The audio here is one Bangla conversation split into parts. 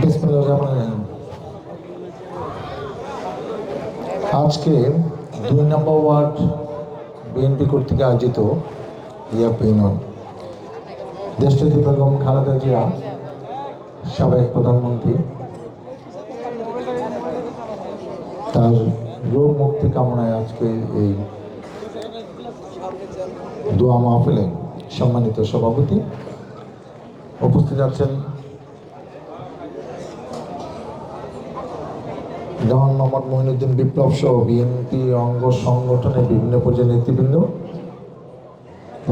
বিসমিল্লাহির রহমানির রহিম। আজকে ২ নম্বর ওয়ার্ড বিএনপি কর্তৃক আয়োজিত ইয়াপ ইউনিয়ন দেশনেত্রী বেগম খালেদা জিয়া, সাবেক প্রধানমন্ত্রী, তার রোগ মুক্তি কামনায় আজকে এই দোয়া মাহফিলে সম্মানিত সভাপতি উপস্থিত আছেন জামান মোহাম্মদ মঈনুদ্দিন বিপ্লব সহ বিএনপি অঙ্গ সংগঠনের বিভিন্ন পর্যায়ের নেতৃবৃন্দ,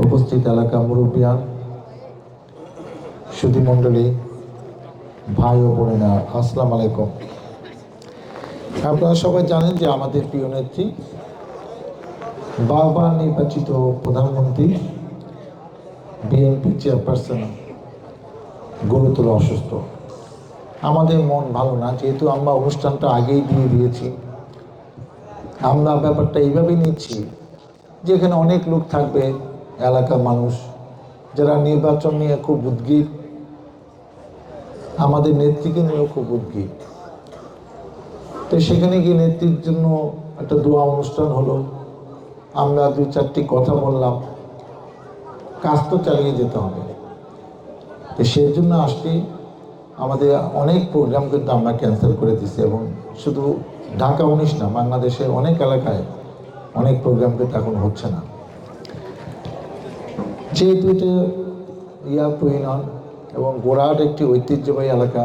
উপস্থিত এলাকা মুরব্বিয়ান, সুধীমণ্ডলী, ভাই ও বোনেরা, আসসালামু আলাইকুম। আপনারা সবাই জানেন যে আমাদের প্রিয় নেত্রী, বারবার নির্বাচিত প্রধানমন্ত্রী, বিএনপি চেয়ারপারসন গুরুতর অসুস্থ। আমাদের মন ভালো না, যেহেতু আমরা অনুষ্ঠানটা আগেই দিয়ে দিয়েছি। আমরা ব্যাপারটা এইভাবেই নিচ্ছি যে এখানে অনেক লোক থাকবে, এলাকার মানুষ যারা নির্বাচন নিয়ে খুব উদ্গ্রীব, আমাদের নেত্রীকে নিয়েও খুব উদ্গ্রীব। তো সেখানে গিয়ে নেত্রীর জন্য একটা দোয়া অনুষ্ঠান হলো, আমরা ২-৪টি কথা বললাম, কাজ তো চালিয়ে যেতে হবে। তো সেই জন্য আসছি। আমাদের অনেক প্রোগ্রাম কিন্তু আমরা ক্যান্সেল করে দিচ্ছি, এবং শুধু ঢাকা ১৯ না, বাংলাদেশের অনেক এলাকায় অনেক প্রোগ্রাম কিন্তু এখন হচ্ছে না। যেহেতু এটা ইয়াপ ইউনিয়ন এবং গোড়াহাট একটি ঐতিহ্যবাহী এলাকা,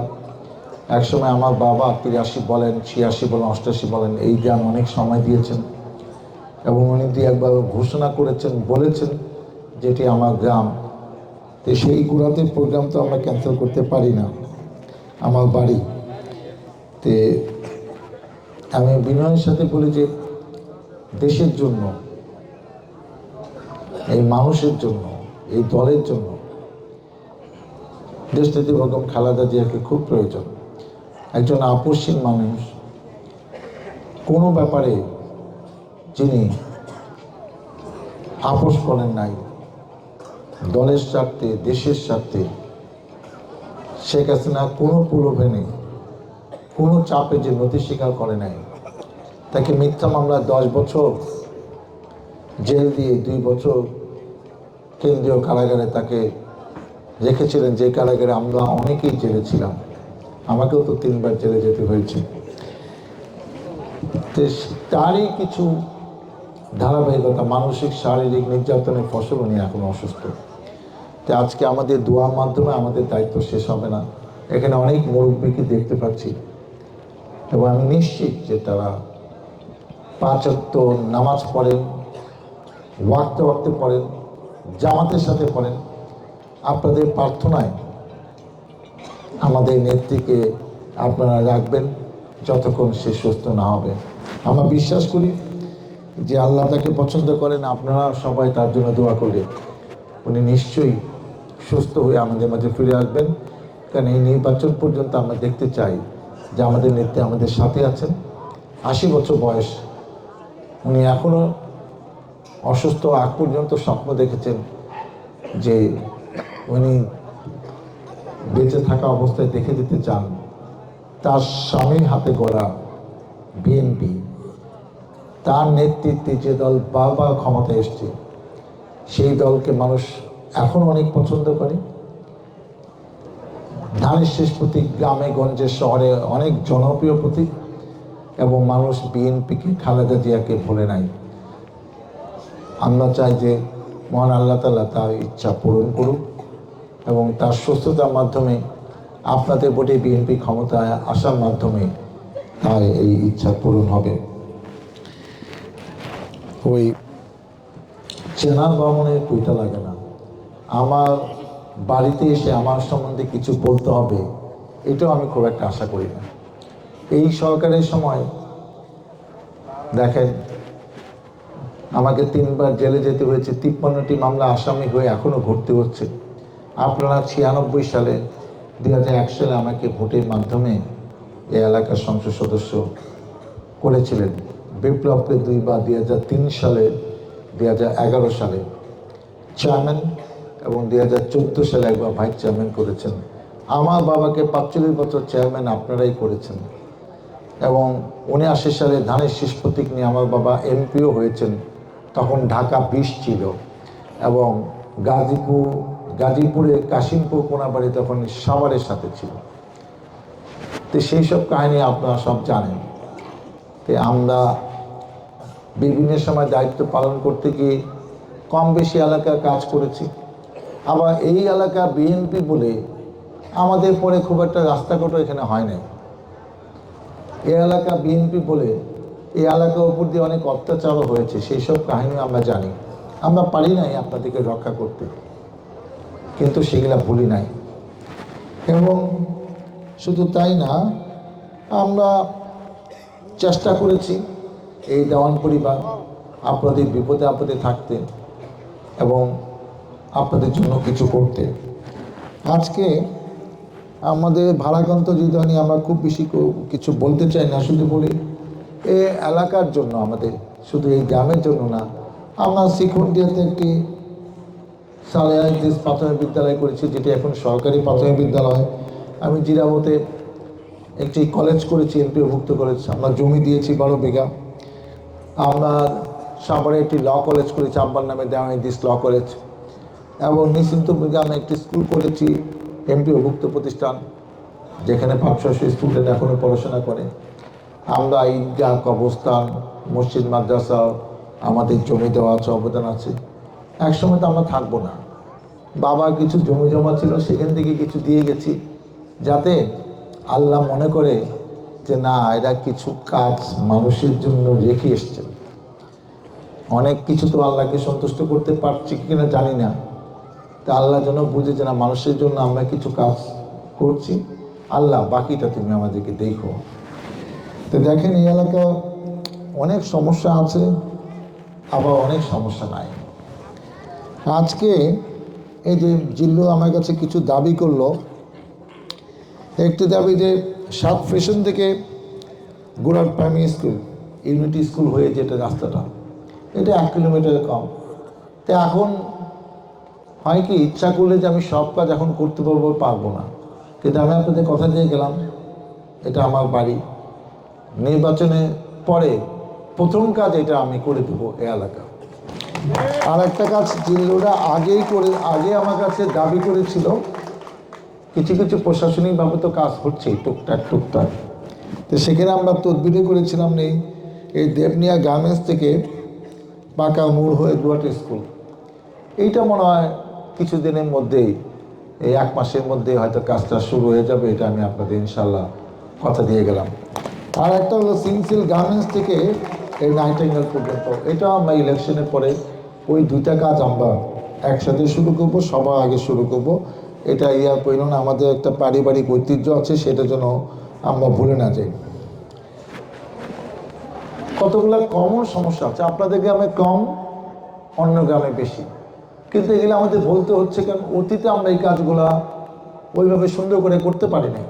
একসময় আমার বাবা ৮৩ বলেন, ৮৬ বলেন, ৮৮ বলেন এই গ্রাম অনেক সময় দিয়েছেন, এবং উনি একবার ঘোষণা করেছেন, বলেছেন যেটি আমার গ্রাম। তো সেই গোড়াতে প্রোগ্রাম তো আমরা ক্যান্সেল করতে পারি না, আমার বাড়ি। তে আমি বিনয়ের সাথে বলি যে দেশের জন্য, এই মানুষের জন্য, এই দলের জন্য দেশনেত্রী বেগম খালেদা জিয়াকে খুব প্রয়োজন। একজন আপসহীন মানুষ, কোনো ব্যাপারে যিনি আপোষ করেন নাই, দলের স্বার্থে, দেশের স্বার্থে। শেখ হাসিনা কোনো প্রলোভনে, কোনো চাপে যে নথি স্বীকার করে নাই, তাকে মিথ্যা মামলা 10 বছর জেল দিয়ে 2 বছর কেন্দ্রীয় কারাগারে তাকে রেখেছিলেন, যে কারাগারে আমরা অনেকেই জেলে ছিলাম। আমাকেও তো 3 বার জেলে যেতে হয়েছে। তারই কিছু ধারাবাহিকতা, মানসিক শারীরিক নির্যাতনের ফসল উনি এখন অসুস্থ। তো আজকে আমাদের দোয়ার মাধ্যমে আমাদের দায়িত্ব শেষ হবে না। এখানে অনেক মুরব্বীকে দেখতে পাচ্ছি, এবং আমি নিশ্চিত যে তারা 5 ওয়াক্ত নামাজ পড়েন, ওয়াক্তে ওয়াক্তে পড়েন, জামাতের সাথে পড়েন। আপনাদের প্রার্থনায় আমাদের নেত্রীকে আপনারা রাখবেন যতক্ষণ সে সুস্থ না হবে। আমরা বিশ্বাস করি যে আল্লাহ তাকে পছন্দ করেন, আপনারা সবাই তার জন্য দোয়া করলে উনি নিশ্চয়ই সুস্থ হয়ে আমাদের মাঝে ফিরে আসবেন। কারণ এই নির্বাচন পর্যন্ত আমরা দেখতে চাই যে আমাদের নেত্রী আমাদের সাথে আছেন। 80 বছর বয়স, উনি এখনও অসুস্থ আগ পর্যন্ত স্বপ্ন দেখেছেন যে উনি বেঁচে থাকা অবস্থায় দেখে যেতে চান তার স্বামীর হাতে গড়া বিএনপি, তার নেতৃত্বে যে দল বারবার ক্ষমতায় এসছে, সেই দলকে মানুষ এখন অনেক পছন্দ করে। ধানের শেষ প্রতীক, গ্রামে গঞ্জে শহরে অনেক জনপ্রিয় প্রতীক, এবং মানুষ বিএনপিকে, খালেদা জিয়াকে ভুলে নাই। আমরা চাই যে মহান আল্লাহ তাআলা তার ইচ্ছা পূরণ করুক, এবং তার সুস্থতার মাধ্যমে আপনাদের ভোটে বিএনপি ক্ষমতায় আসার মাধ্যমে তার এই ইচ্ছা পূরণ হবে। ওই চেনার ভ্রমণের কুইটা লাগে না। আমার বাড়িতে এসে আমার সম্বন্ধে কিছু বলতে হবে, এটাও আমি খুব একটা আশা করি না। এই সরকারের সময় দেখেন, আমাকে 3 বার জেলে যেতে হয়েছে, 53টি মামলা আসামি হয়ে এখনও ঘুরতে হচ্ছে। আপনারা 96 সালে, 2001 সালে আমাকে ভোটের মাধ্যমে এই এলাকার সংসদ সদস্য করেছিলেন। বিপ্লবকে 2 বার, 2003 সালে, 2011 সালে চেয়ারম্যান, এবং 2014 সালে একবার ভাইস চেয়ারম্যান করেছেন। আমার বাবাকে ৪৫ বছর চেয়ারম্যান আপনারাই করেছেন, এবং ৭৯ সালে ধানের শীষ প্রতীক নিয়ে আমার বাবা এমপিও হয়েছেন। তখন ঢাকা ২০ ছিল, এবং গাজীপুরে কাশিমপুর কোনাবাড়ি তখন সাভারের সাথে ছিল। তো সেই সব কাহিনী আপনারা সব জানেন। তো আমরা বিভিন্ন সময় দায়িত্ব পালন করতে গিয়ে কম বেশি এলাকায় কাজ করেছি। আবার এই এলাকা বিএনপি বলে আমাদের পরে খুব একটা রাস্তাঘাটও এখানে হয় নাই। এই এলাকা বিএনপি বলে এই এলাকার উপর দিয়ে অনেক অত্যাচারও হয়েছে, সেই সব কাহিনী আমরা জানি। আমরা পারি নাই আপনাদেরকে রক্ষা করতে, কিন্তু সেগুলা ভুলি নাই। এবং শুধু তাই না, আমরা চেষ্টা করেছি এই দেওয়ান পরিবার আপনাদের বিপদে আপদে থাকতে এবং আপনাদের জন্য কিছু করতে। আজকে আমাদের ভাড়াকান্ত জীবন নিয়ে আমরা খুব বেশি কিছু বলতে চাই না, শুধু বলি এই এলাকার জন্য, আমাদের শুধু এই গ্রামের জন্য না, আমরা শিখুন্ডিয়াতে একটি সালেহা ইদ্রিস প্রাথমিক বিদ্যালয় করেছি, যেটি এখন সরকারি প্রাথমিক বিদ্যালয়। আমি জিরাবতে একটি কলেজ করেছি, এমপিওভুক্ত কলেজ। আমরা জমি দিয়েছি ১২ বিঘা। আমরা সাভারে একটি ল কলেজ করেছি, আব্বার নামে দেওয়া ইদ্রিস ল কলেজ। এবং নিশ্চিন্তপুর গ্রামে একটি স্কুল করেছি, এমপিওভুক্ত প্রতিষ্ঠান, যেখানে ৫০০ স্টুডেন্ট এখনও পড়াশোনা করে। আমরা ঈদগাহ, কবরস্থান, মসজিদ, মাদ্রাসা, আমাদের জমি দেওয়া আছে, অবদান আছে। একসময় তো আমরা থাকবো না। বাবার কিছু জমি জমা ছিল, সেখান থেকে কিছু দিয়ে গেছি, যাতে আল্লাহ মনে করে যে না, এরা কিছু কাজ মানুষের জন্য রেখে এসছেন। অনেক কিছু তো আল্লাহকে সন্তুষ্ট করতে পারছি কিনা জানি না, তা আল্লাহ যেন বুঝে যে না, মানুষের জন্য আমরা কিছু কাজ করছি, আল্লাহ বাকিটা তুমি আমাদেরকে দেখো। তো দেখেন, এই এলাকা অনেক সমস্যা আছে, আবার অনেক সমস্যা নাই। আজকে এই যে জিল্লু আমার কাছে কিছু দাবি করলো। একটি দাবি যে ৭ ফ্যাশন থেকে গোড়ার প্রাইমারি স্কুল, ইউনিটি স্কুল হয়ে যেটা রাস্তাটা, এটা ১ কিলোমিটার কম। তো এখন হয় কি, ইচ্ছা করলে যে আমি সব কাজ এখন করতে পারবো না, কিন্তু আমি আপনাদের কথা দিয়ে গেলাম, এটা আমার বাড়ি। নির্বাচনে পরে প্রথম কাজ এটা আমি করে দেবো এই এলাকা। আর একটা কাজ জিল্লুরা আগে আমার কাছে দাবি করেছিল, কিছু কিছু প্রশাসনিকভাবে তো কাজ হচ্ছে টুকটাক। তো সেখানে আমরা তদবির করেছিলাম এই দেবনিয়া গার্মেন্টস থেকে পাকা মোড় হয়ে দুয়াটি স্কুল, এইটা মনে হয় কিছুদিনের মধ্যেই, এই ১ মাসের মধ্যে হয়তো কাজটা শুরু হয়ে যাবে। এটা আমি আপনাদের ইনশাল্লাহ কথা দিয়ে গেলাম। আর একটা হলো সিনসিল গার্মেন্টস থেকে এই নাইটিঙ্গেল পর্যন্ত, এটা আমরা ইলেকশনের পরে ওই 2টা কাজ আমরা একসাথে শুরু করব, সবার আগে শুরু করব। এটা কইল না, আমাদের একটা পারিবারিক ঐতিহ্য আছে, সেটার জন্য আমরা ভুলে না যাই। কতগুলো কমন সমস্যা আছে, আপনাদের গ্রামে কম, অন্য গ্রামে বেশি, কিন্তু এগুলো আমাদের বলতে হচ্ছে, কারণ অতীতে আমরা এই কাজগুলা ওইভাবে সুন্দর করে করতে পারি না।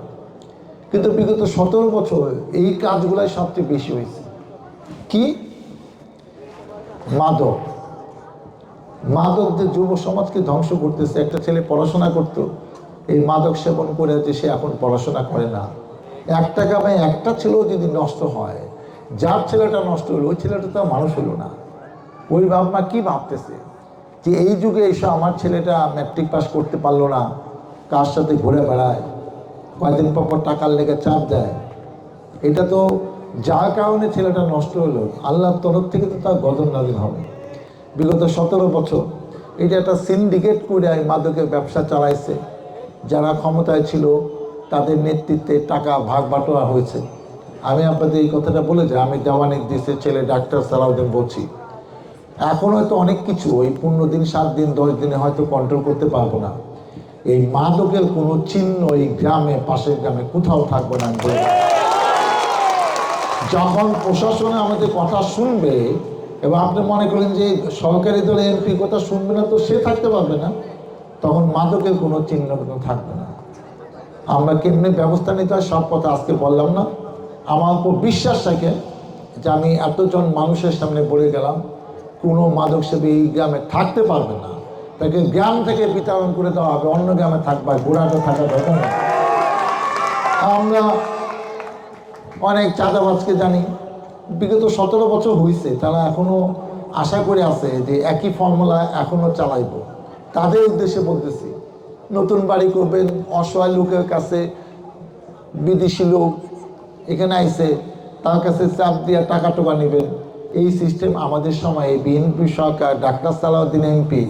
কিন্তু বিগত 17 বছর এই কাজগুলাই সবচেয়ে বেশি হয়েছে। কি? মাদক যে যুব সমাজকে ধ্বংস করতেছে। একটা ছেলে পড়াশোনা করতো, এই মাদক সেবন করে যে সে এখন পড়াশোনা করে না। 1 টাকা বা একটা ছেলেও যদি নষ্ট হয়, যার ছেলেটা নষ্ট হলো ওই ছেলেটা তো মানুষ হলো না। ওই বাপ মা কি ভাবতেছে যে এই যুগে এসে আমার ছেলেটা ম্যাট্রিক পাস করতে পারলো না, কার সাথে ঘুরে বেড়ায়, কয়েকদিন পর টাকার লেগে চাপ দেয়। এটা তো যার কারণে ছেলেটা নষ্ট হলো, আল্লাহর তরফ থেকে তো তার গজব নাযিল হবে। বিগত 17 বছর এটা একটা সিন্ডিকেট করে মাদকের ব্যবসা চালাইছে। যারা ক্ষমতায় ছিল তাদের নেতৃত্বে টাকা ভাগ বাটোয়ারা হয়েছে। আমি আপনাদের এই কথাটা বলে যাই, আমি দেওয়ান ইদ্রিসের ছেলে ডাক্তার সালাউদ্দিন বলছি। এখন হয়তো অনেক কিছু ওই 15 দিন, 7 দিন, 10 দিনে হয়তো কন্ট্রোল করতে পারবো না। এই মাদকের কোনো চিহ্ন এই গ্রামে, পাশের গ্রামে কোথাও থাকবে না। যখন প্রশাসনে আমাদের কথা শুনবে, এবং আপনি মনে করেন যে সরকারি দলে এমপি কথা শুনবে না, তো সে থাকতে পারবে না, তখন মাদকের কোনো চিহ্ন থাকবে না। আমরা কেমনি ব্যবস্থা নিতে হয় সব কথা আজকে বললাম না। আমার উপর বিশ্বাস থাকে যে আমি এতজন মানুষের সামনে বলে গেলাম, কোনো মাদক সেবী এই গ্রামে থাকতে পারবে না, তাকে গ্রাম থেকে বিতরণ করে দেওয়া হবে, অন্য গ্রামে থাকবে, গোড়াটা থাকা দরকার না। আমরা অনেক চাঁদাবাজকে জানি, বিগত 17 বছর হয়েছে, তারা এখনো আশা করে আছে যে একই ফর্মুলা এখনো চালাইব। তাদের উদ্দেশ্যে বলতেছি, নতুন বাড়ি করবেন, অসহায় লোকের কাছে বিদেশি লোক এখানে আইসে, তার কাছে চাপ দিয়ে টাকা টোকা নেবেন, এই সিস্টেম আমাদের সময়ে বিএনপি সরকার, ডাক্তার সালাউদ্দিন এমপি,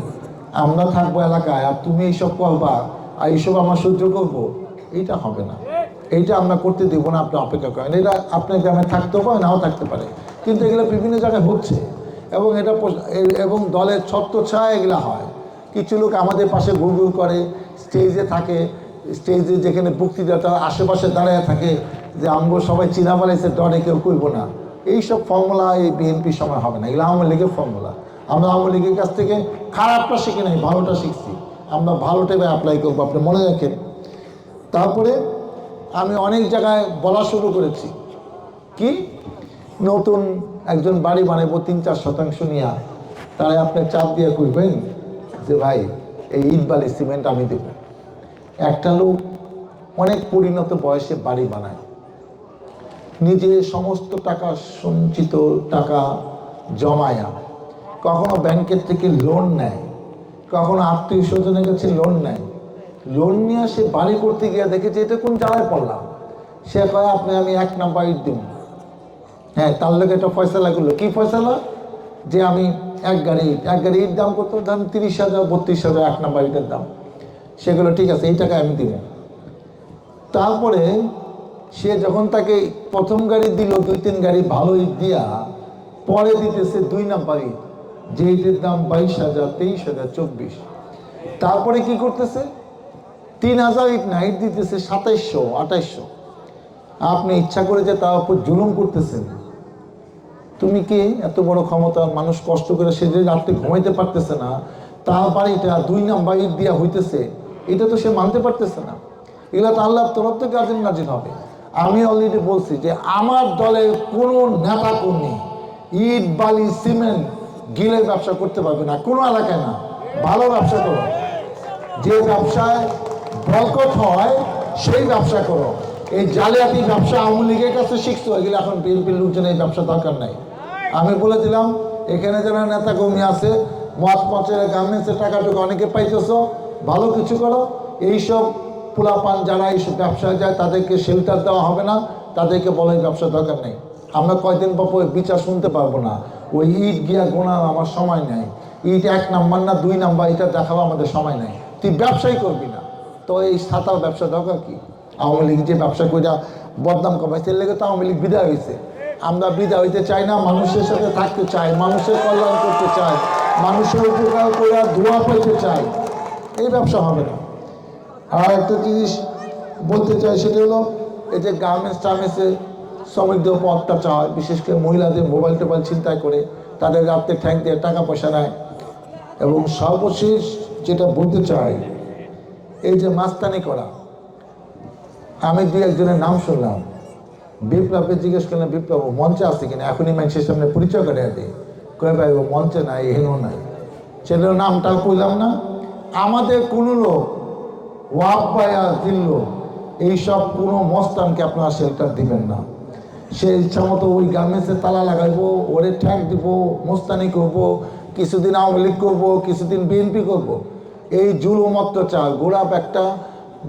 আমরা থাকবো এলাকায় আর তুমি এইসব করবা আর এইসব আমরা সহ্য করবো, এইটা হবে না। এইটা আমরা করতে দেবো না, আপনি অপেক্ষা করেন। এটা আপনার গ্রামে থাকতেও পারে, নাও থাকতে পারে, কিন্তু এগুলো বিভিন্ন জায়গায় হচ্ছে এবং এটা এবং দলের ছত্রছায়া এগুলো হয়। কিছু লোক আমাদের পাশে ঘুরঘুর করে, স্টেজে থাকে, স্টেজে যেখানে বক্তৃতাটা আশেপাশে দাঁড়ায় থাকে যে আমগো সবাই চিনা বানাইছে, ডরে কেউ করবো না। এইসব ফর্মুলা এই বিএনপির সময় হবে না, এগুলো আওয়ামী লীগের ফর্মুলা। আমরা আওয়ামী লীগের কাছ থেকে খারাপটা শিখি নাই, ভালোটা শিখছি, আমরা ভালোটা অ্যাপ্লাই করবো, আপনি মনে রাখেন। তারপরে আমি অনেক জায়গায় বলা শুরু করেছি কি, নতুন একজন বাড়ি বানাবো 3-4 শতাংশ নিয়ে, তারা আপনি চাপ দিয়ে করবেন যে ভাই এই ইট বালি সিমেন্ট আমি দেব। একটা লোক অনেক পরিণত বয়সে বাড়ি বানায়, নিজে সমস্ত টাকা সঞ্চিত টাকা জমায়া, কখনো ব্যাংকের থেকে লোন নেয়, কখনো আত্মীয় স্বজনের কাছে লোন নেয়, লোন নিয়ে সে বাড়ি করতে গিয়ে দেখেছে এটা কোন জ্বালায় পড়লাম। সে কয় আপনি আমি 1 নাম্বার ইট দিব। হ্যাঁ, তার লোক একটা ফয়সালা করলো, কি ফয়সালা, যে আমি এক গাড়ি ইট দাম কত, দাম 30,000 32,000 1 নাম্বার ইটের দাম। সেগুলো ঠিক আছে, এই টাকা আমি দিব। তারপরে সে যখন তাকে প্রথম গাড়ি দিল, 2-3 গাড়ি ভালো ইট দিয়া, পরে দিতেছে 2 নাম্বার ইট, যে ইটের দাম 22,000 23,000 24। তারপরে কি করতেছে, 3,000 ইট না, ইট দিতেছে 2700 2800। আপনি ইচ্ছা করে যে তার উপর জুলুম করতেছেন। তুমি কি এত বড় ক্ষমতা, মানুষ কষ্ট করে সে যে রাত্রে ঘুমাইতে পারতেছে না, তার বাড়িটা 2 নাম্বার ইট দিয়া হইতেছে, এটা তো সে মানতে পারতেছে না। এগুলো তো আল্লাহর তরফ থেকে আজিম নাজিল হবে। আমি অলরেডি বলছি যে আমার দলের কোনো নেতা কর্মী ইট বালি সিমেন্ট গিলে ব্যবসা করতে পারবে না, কোনো এলাকায় না। ভালো ব্যবসা করো, যে ব্যবসায় বরকত হয় সেই ব্যবসা করো। এই জালিয়াতি ব্যবসা আওয়ামী লীগের কাছে শিখছো, এগুলো এখন বিএনপির লোকজন এই ব্যবসা দরকার নাই। আমি বলে দিলাম, এখানে যারা নেতা কর্মী আছে, মদ পচের গার্মেন্টসের টাকাটুকু অনেকে পাইতেছো, ভালো কিছু করো। এইসব পোলাপান যারা এইসব ব্যবসায় যায় তাদেরকে শেল্টার দেওয়া হবে না, তাদেরকে বলে এই ব্যবসা দরকার নেই। আমরা কয়দিন পর বিচার শুনতে পারবো না, ওই ইট গিয়া গোনা আমার সময় নেই, ইট 1 নাম্বার না 2 নাম্বার এটা দেখাবো আমাদের সময় নেই। তুই ব্যবসাই করবি না, তো এই সাঁতার ব্যবসা দরকার কি? আওয়ামী লীগ যে ব্যবসা করে বদনাম কমাইছে, এর লেগে তো আওয়ামী লীগ বিদায় হয়েছে। আমরা বিদায় হইতে চাই না, মানুষের সাথে থাকতে চাই, মানুষের কল্যাণ করতে চাই, মানুষের উপকার করে ধোয়া পাইতে চাই। এই ব্যবসা হবে না। আর একটা জিনিস বলতে চাই, সেটা হলো এই যে গার্মেন্টসে শ্রমিকদের উপর অত্যাচার, বিশেষ করে মহিলাদের মোবাইল টোবাইল ছিনতাই করে তাদের রাত্রে ঠ্যাং দিয়ে টাকা পয়সা নেয়। এবং সর্বশেষ যেটা বলতে চাই, এই যে মাস্তানি করা, আমি 2-1 নাম শুনলাম, বিপ্লবকে জিজ্ঞেস করলাম বিপ্লব মঞ্চে আসছে কিনা, এখনই মানুষের সামনে পরিচয় করে দেয়, কয়ে ভাই ও মঞ্চে নাই, এহেনও নাই, ছেলের নামটাও কইলাম না। আমাদের কোনো লোক ওয়াক পায়া দিল, এইসব কোনো মস্তানকে আপনারা শেল্টার দিবেন না। সে ইচ্ছা মতো ওই গার্মেন্টসে তালা লাগাইবো, ওরে ঠ্যাক দিব, মোস্তানি করবো, কিছুদিন আওয়ামী লীগ করবো, কিছুদিন বিএনপি করবো। এই জুলুম অত্যাচার,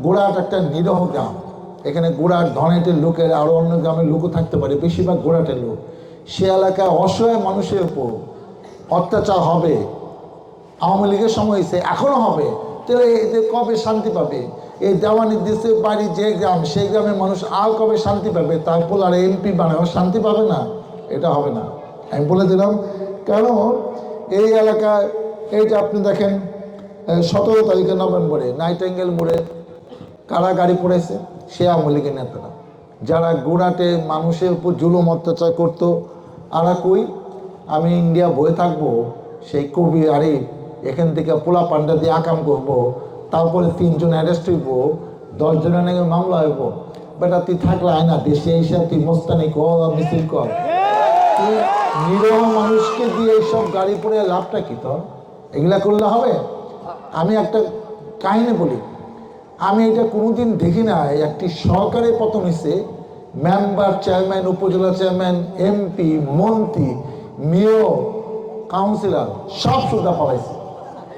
গোড়াট একটা নিরহ গ্রাম, এখানে গোড়ার ধনেটের লোকের আরও অন্য গ্রামের লোকও থাকতে পারে, বেশিরভাগ গোড়াটের লোক। সে এলাকায় অসহায় মানুষের উপর অত্যাচার হবে, আওয়ামী লীগের সময় হয়েছে, এখনও হবে। তাহলে এদের কবে শান্তি পাবে? এই দেওয়ানির দেশে বাড়ি যে গ্রাম, সেই গ্রামের মানুষ আর কবে শান্তি পাবে? তারপর আর এমপি বানায় শান্তি পাবে না, এটা হবে না, আমি বলে দিলাম। কারণ এই এলাকায় এই যে আপনি দেখেন 17 তারিখে নভেম্বরে নাইটেঙ্গেল মোড়ে কারা গাড়ি পড়েছে, সে আওয়ামী লীগের নেতারা, যারা গোড়াটে মানুষের উপর জুলুম অত্যাচার করতো। আর কই আমি ইন্ডিয়া বয়ে থাকবো, সেই কবি আরে এখান থেকে পোলা পান্ডা দিয়ে আকাম করবো, তারপরে 3 জন অ্যারেস্ট হইব, 10 জনের নাকি মামলা হইব। বেটা তুই থাকলে আয় না, দেশে এসে তুই মোস্তানি কর, মিছিল কর। তুই নিরহ মানুষকে দিয়ে এইসব গাড়ি পরে লাভটা কি তোর? এগুলা করলে হবে? আমি একটা কাহিনী বলি, আমি এটা কোনোদিন দেখি না একটি সরকারে পতন হয়েছে, মেম্বার, চেয়ারম্যান, উপজেলা চেয়ারম্যান, এমপি, মন্ত্রী, মেয়র, কাউন্সিলর সব সুদা পলাইছে।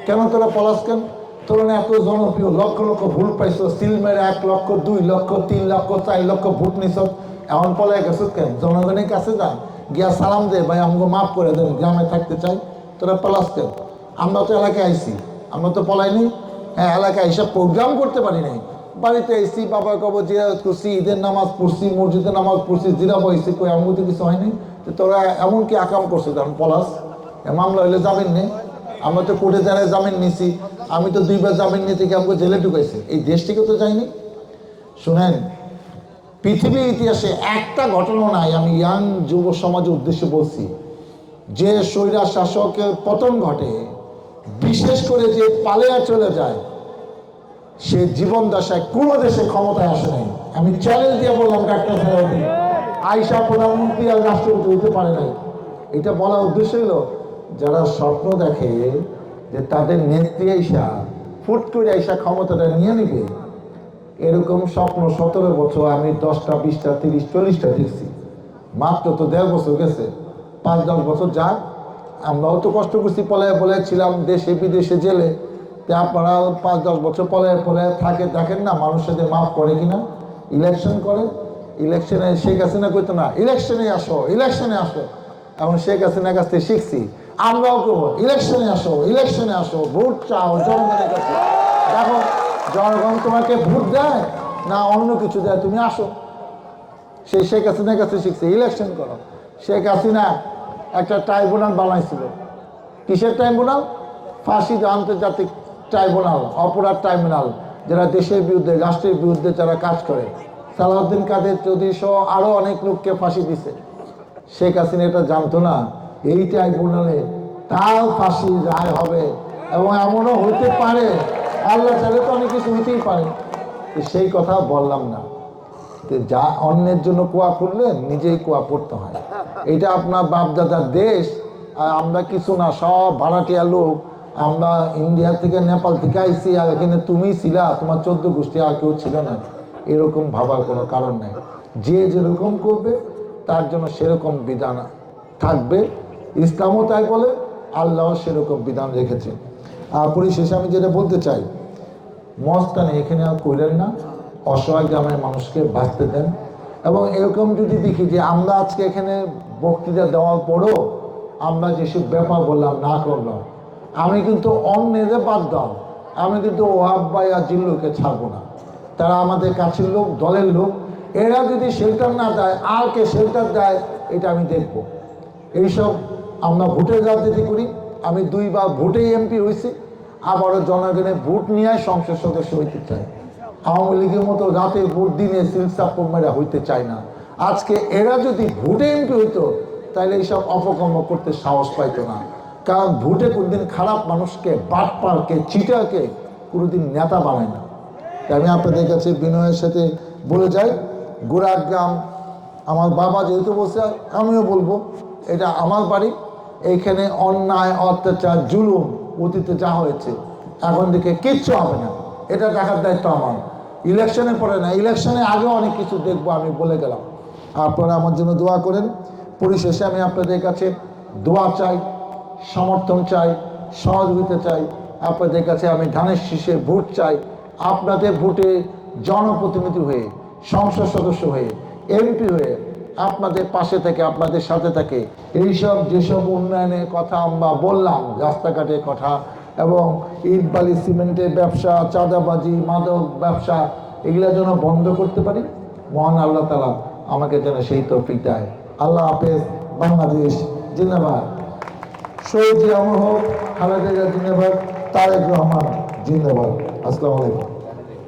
কেন তোরা পলাস কেন? তোরা না এত জনপ্রিয়, লক্ষ লক্ষ ভোট পাইছ, সিল মেরে 1 লক্ষ, 2 লক্ষ, 3 লক্ষ, 4 লক্ষ ভোট নিছ, এমন পলাই গেছ কেন? জনগণের কাছে যা, গিয়া সালাম দে, ভাই আমাকে মাফ করে দেন, গ্রামে থাকতে চাই। তোরা পলাস কেন? আমরা তো এলাকায় আইসি, আমরা তো পলাইনি। হ্যাঁ, এলাকায় এইসব প্রোগ্রাম করতে পারি নাই, বাড়িতে এসি, বাবা কবর জিয়ারত করছি, ঈদের নামাজ পড়ছি, মসজিদে নামাজ পড়ছি, জিরা বইছি, কই এমন তো কিছু হয়নি। তো তোরা এমন কি আকাম করছো তখন পলাস? মামলা হইলে যাবেন নেই, আমরা তো কোর্টে দাঁড়ায় জামিন নিছি, আমি তো 2 বার জামিন নিতে গিয়ে আমাকে জেলে ঢুকাইছে, এই দেশ থেকে তো যায়নি। শুনেন, পৃথিবীর ইতিহাসে একটা ঘটনা নাই, আমি ইয়াং যুব সমাজের উদ্দেশ্যে বলছি, যে স্বৈরা শাসকের পতন ঘটে, বিশেষ করে যে পালিয়ে চলে যায়, সে জীবন দশায় কোনো দেশে ক্ষমতায় আসে নাই। আমি চ্যালেঞ্জ দিয়ে বললাম, ডাক্তার সাহেব আইসা প্রধানমন্ত্রী আর রাষ্ট্রপতি হইতে পারে নাই। এটা বলার উদ্দেশ্য হলো, যারা স্বপ্ন দেখে যে তাদের নেত্রী আইসা ফুট করে আইসা ক্ষমতাটা নিয়ে নিবে, এরকম স্বপ্ন 17 বছর আমি 10টা, 20টা, 30, 40টা দেখছি। মাত্র তো 1.5 বছর গেছে, 5-10 বছর যাক। আমরাও তো কষ্ট করছি, পলায় ছিলাম দেশে বিদেশে জেলে। আপনারা 5-10 বছর পলায় থাকে, দেখেন না মানুষদের মাফ করে কিনা। ইলেকশন করে, ইলেকশনে শেখ হাসিনা কইতো না ইলেকশনে আসো, ইলেকশনে আসো। এখন শেখ হাসিনার কাছ থেকে শিখছি, আমরাও করবো, ইলেকশনে আসো, ইলেকশনে আসো, ভোট চাও জনগণের কাছে। দেখো জনগণ তোমাকে ভোট দেয় না অন্য কিছু দেয়, তুমি আসো। সেই শেখ হাসিনার কাছে শিখছে, ইলেকশন করো। শেখ হাসিনা একটা ট্রাইব্যুনাল বানাইছিল। কিসের ট্রাইব্যুনাল? ফাঁসি, আন্তর্জাতিক ট্রাইব্যুনাল, অপরাধ ট্রাইব্যুনাল, যারা দেশের বিরুদ্ধে, রাষ্ট্রের বিরুদ্ধে যারা কাজ করে। সালাউদ্দিন কাদের চৌধুরী সহ আরও অনেক লোককে ফাঁসি দিছে। শেখ হাসিনা এটা জানতো না, এই ট্রাইব্যুনালে তার ফাঁসি রায় হবে, এবং এমনও হতে পারে, আল্লাহ চাইলে তো অনেক কিছু হতেই পারে। সেই কথা বললাম না, যা অন্যের জন্য কুয়া করলে নিজেই কুয়া পড়তে হয়। এটা আপনার বাপদাদার দেশ, আর আমরা কিছু না, সব ভাড়াটিয়া লোক। আমরা ইন্ডিয়া থেকে, নেপাল থেকে আইসি, আর এখানে তুমি ছিলা, তোমার 14 গোষ্ঠী, আর কেউ ছিল না। এরকম ভাবার কোনো কারণ নেই। যে যেরকম করবে তার জন্য সেরকম বিধান থাকবে। ইসলামও তাই বলে, আল্লাহ সেরকম বিধান রেখেছে। আর পরিশেষে আমি যেটা বলতে চাই, মস্তানে এখানে আর কইলেন না, অসহায় গ্রামের মানুষকে বাঁচতে দেন। এবং এরকম যদি দেখি যে আমরা আজকে এখানে বক্তৃতা দেওয়ার পরও আমরা যেসব ব্যাপার বললাম, না করলাম, আমি কিন্তু অন্যদের বাদ দাও, আমি কিন্তু ওহাব ভাই আর জিল্লুকে ছাড়বো না। তারা আমাদের কাছের লোক, দলের লোক। এরা যদি শেল্টার না দেয়, আর কে শেল্টার দেয়, এটা আমি দেখব। এইসব আমরা ভোটের রাজনীতি করি। আমি 2 বার ভোটেই এমপি হয়েছি, আবারও জনগণের ভোট নিয়ে সংসদ সদস্য হইতে চাই। আওয়ামী লীগের মতো রাতে ভোট দিনে সিলসাপ্পর মেরা হইতে চায় না। আজকে এরা যদি ভোটে এমপি হইতো, তাহলে এইসব অপকর্ম করতে সাহস পাইতো না। কারণ ভোটে কোনদিন খারাপ মানুষকে, বাটপারকে, চিটারকে কোনোদিন নেতা বানায় না। আমি আপনাদের কাছে বিনয়ের সাথে বলে যাই, গোড়াগ্রাম আমার বাবা যেহেতু বলছে, আমিও বলবো, এটা আমার বাড়ি। এইখানে অন্যায়, অত্যাচার, জুলুম অতীতে যা হয়েছে, এখন থেকে কিচ্ছু হবে না। এটা দেখার দায়িত্ব আমার। ইলেকশনে পরে না, ইলেকশনে আগেও অনেক কিছু দেখবো, আমি বলে গেলাম। আপনারা আমার জন্য দোয়া করেন। পরিশেষে আমি আপনাদের কাছে দোয়া চাই, সমর্থন চাই, সহযোগিতা চাই। আপনাদের কাছে আমি ধানের শীষে ভোট চাই। আপনাদের ভোটে জনপ্রতিনিধি হয়ে, সংসদ সদস্য হয়ে, এমপি হয়ে আপনাদের পাশে থেকে, আপনাদের সাথে থাকে। এইসব যেসব উন্নয়নের কথা আমরা বললাম, রাস্তাঘাটের কথা, এবং ইট বালি সিমেন্টের ব্যবসা, চাঁদাবাজি, মাদক ব্যবসা, এগুলা যেন বন্ধ করতে পারি। মহান আল্লাহ তাআলা আমাকে যেন সেই তৌফিক দেয়। আল্লাহ হাফেজ। বাংলাদেশ জিন্দাবাদ। শহীদ জিয়া অমর হোক, খালেদা জিয়া জিন্দাবাদ, তারেক রহমান জিন্দাবাদ। আসসালামু আলাইকুম।